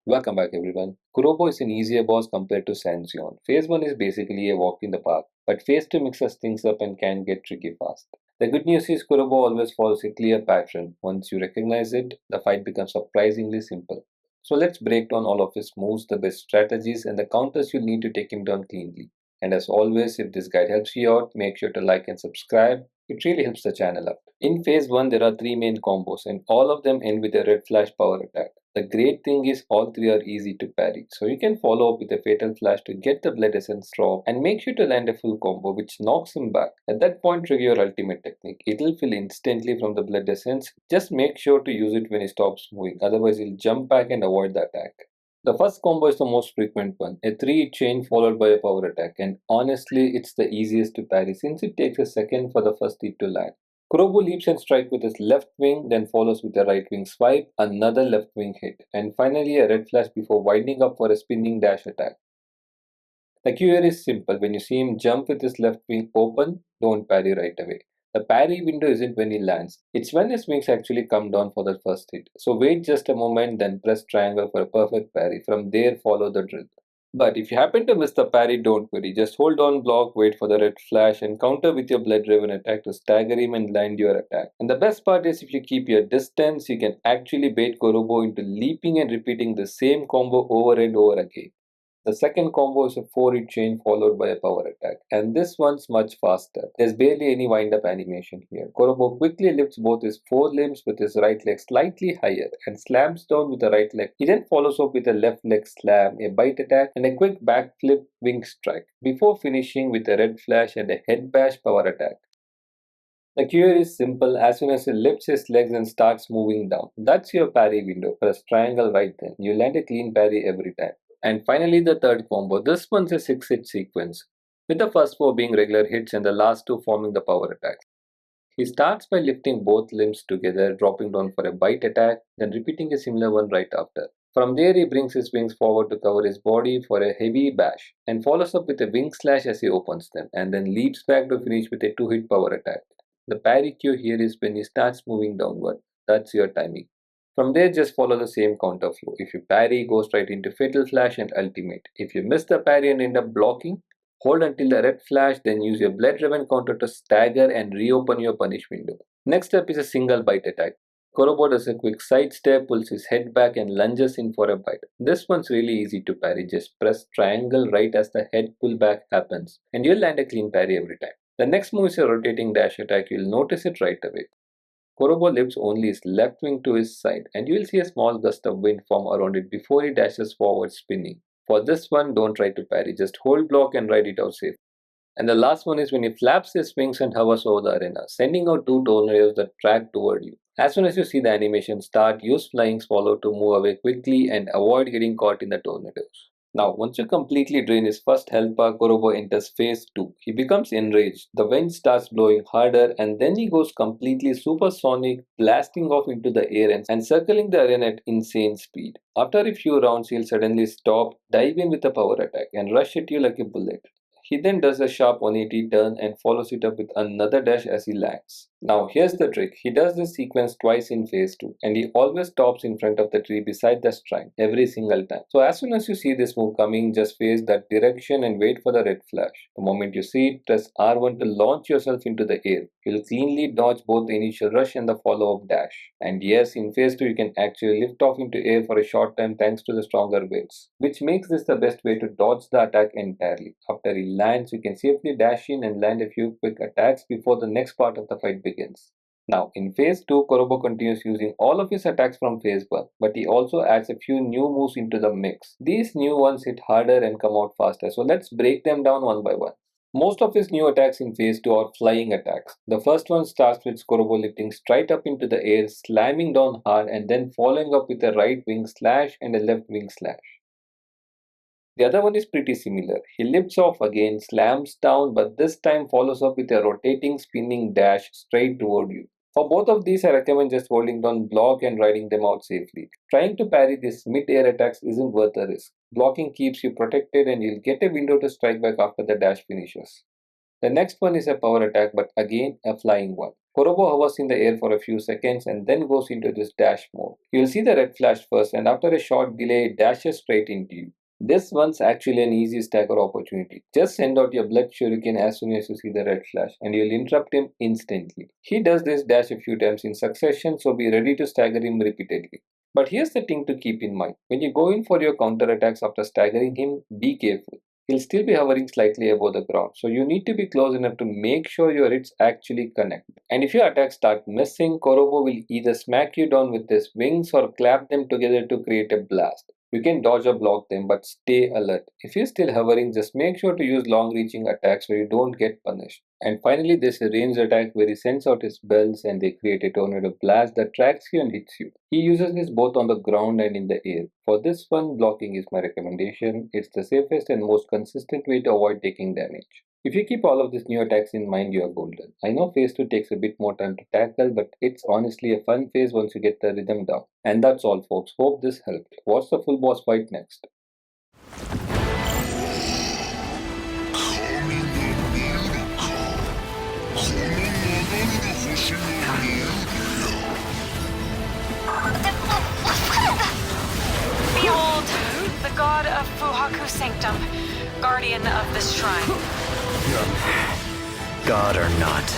Welcome back everyone. Kurobo is an easier boss compared to Sanzion. Phase 1 is basically a walk in the park, but Phase 2 mixes things up and can get tricky fast. The good news is Kurobo always follows a clear pattern. Once you recognize it, the fight becomes surprisingly simple. So let's break down all of his moves, the best strategies, and the counters you need to take him down cleanly. And as always, if this guide helps you out, make sure to like and subscribe. It really helps the channel out. In Phase 1, there are three main combos, and all of them end with a red flash power attack. The great thing is all three are easy to parry, so you can follow up with a fatal flash to get the blood essence drop and make sure to land a full combo which knocks him back. At that point trigger your ultimate technique. It'll fill instantly from the blood essence. Just make sure to use it when he stops moving, otherwise he'll jump back and avoid the attack. The first combo is the most frequent one, a 3-hit chain followed by a power attack, and honestly it's the easiest to parry since it takes a second for the first hit to land. Kurobo leaps and strikes with his left wing, then follows with a right wing swipe, another left wing hit, and finally a red flash before winding up for a spinning dash attack. The cue here is simple. When you see him jump with his left wing open, don't parry right away. The parry window isn't when he lands, it's when his wings actually come down for the first hit. So wait just a moment, then press triangle for a perfect parry. From there, follow the drill. But if you happen to miss the parry, don't worry. Just hold on block, wait for the red flash, and counter with your blood driven attack to stagger him and land your attack. And the best part is if you keep your distance, you can actually bait Kurobo into leaping and repeating the same combo over and over again. The second combo is a 4-hit chain followed by a power attack, and this one's much faster. There's barely any wind-up animation here. Kurobo quickly lifts both his forelimbs with his right leg slightly higher and slams down with the right leg. He then follows up with a left leg slam, a bite attack, and a quick backflip wing strike, before finishing with a red flash and a head bash power attack. The cue is simple. As soon as he lifts his legs and starts moving down, that's your parry window. Press triangle right then. You land a clean parry every time. And finally, the third combo. This one's a 6-hit sequence, with the first 4 being regular hits and the last 2 forming the power attacks. He starts by lifting both limbs together, dropping down for a bite attack, then repeating a similar one right after. From there, he brings his wings forward to cover his body for a heavy bash, and follows up with a wing slash as he opens them, and then leaps back to finish with a 2-hit power attack. The parry cue here is when he starts moving downward. That's your timing. From there, just follow the same counter flow. If you parry, go straight into Fatal Flash and Ultimate. If you miss the parry and end up blocking, hold until the red flash, then use your blood driven counter to stagger and reopen your punish window. Next up is a single bite attack. Kurobo does a quick side step, pulls his head back and lunges in for a bite. This one's really easy to parry. Just press triangle right as the head pullback happens, and you'll land a clean parry every time. The next move is a rotating dash attack. You'll notice it right away. Kurobo lifts only his left wing to his side, and you will see a small gust of wind form around it before he dashes forward spinning. For this one, don't try to parry, just hold block and ride it out safe. And the last one is when he flaps his wings and hovers over the arena, sending out 2 tornadoes that track toward you. As soon as you see the animation start, use flying swallow to move away quickly and avoid getting caught in the tornadoes. Now, once you completely drain his first health bar, Kurobo enters phase 2. He becomes enraged, the wind starts blowing harder, and then he goes completely supersonic, blasting off into the air and circling the arena at insane speed. After a few rounds, he'll suddenly stop, dive in with a power attack, and rush at you like a bullet. He then does a sharp 180 turn and follows it up with another dash as he lands. Now here's the trick. He does this sequence twice in phase 2, and he always stops in front of the tree beside the shrine every single time. So as soon as you see this move coming, just face that direction and wait for the red flash. The moment you see it, press R1 to launch yourself into the air. You'll cleanly dodge both the initial rush and the follow-up dash. And yes, in phase 2 you can actually lift off into air for a short time thanks to the stronger winds, which makes this the best way to dodge the attack entirely. After he lands, you can safely dash in and land a few quick attacks before the next part of the fight begins. Now, in phase 2, Kurobo continues using all of his attacks from phase 1, but he also adds a few new moves into the mix. These new ones hit harder and come out faster, so let's break them down one by one. Most of his new attacks in phase 2 are flying attacks. The first one starts with Kurobo lifting straight up into the air, slamming down hard, and then following up with a right wing slash and a left wing slash. The other one is pretty similar. He lifts off again, slams down, but this time follows up with a rotating spinning dash straight toward you. For both of these, I recommend just holding down block and riding them out safely. Trying to parry these mid-air attacks isn't worth the risk. Blocking keeps you protected and you'll get a window to strike back after the dash finishes. The next one is a power attack, but again a flying one. Kurobo hovers in the air for a few seconds and then goes into this dash mode. You'll see the red flash first, and after a short delay, it dashes straight into you. This one's actually an easy stagger opportunity. Just send out your blood shuriken as soon as you see the red flash, and you'll interrupt him instantly. He does this dash a few times in succession, so be ready to stagger him repeatedly. But here's the thing to keep in mind. When you go in for your counterattacks after staggering him, be careful. He'll still be hovering slightly above the ground, so you need to be close enough to make sure your hits actually connect. And if your attacks start missing, Kurobo will either smack you down with his wings or clap them together to create a blast. You can dodge or block them, but stay alert. If you're still hovering, just make sure to use long-reaching attacks so you don't get punished. And finally, there's a ranged attack where he sends out his bells and they create a tornado blast that tracks you and hits you. He uses this both on the ground and in the air. For this one, blocking is my recommendation. It's the safest and most consistent way to avoid taking damage. If you keep all of these new attacks in mind, you are golden. I know phase 2 takes a bit more time to tackle, but it's honestly a fun phase once you get the rhythm down. And that's all folks, hope this helped. Watch the full boss fight next. Behold, the god of Fuhaku Sanctum, guardian of this shrine. God or not,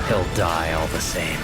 he'll die all the same.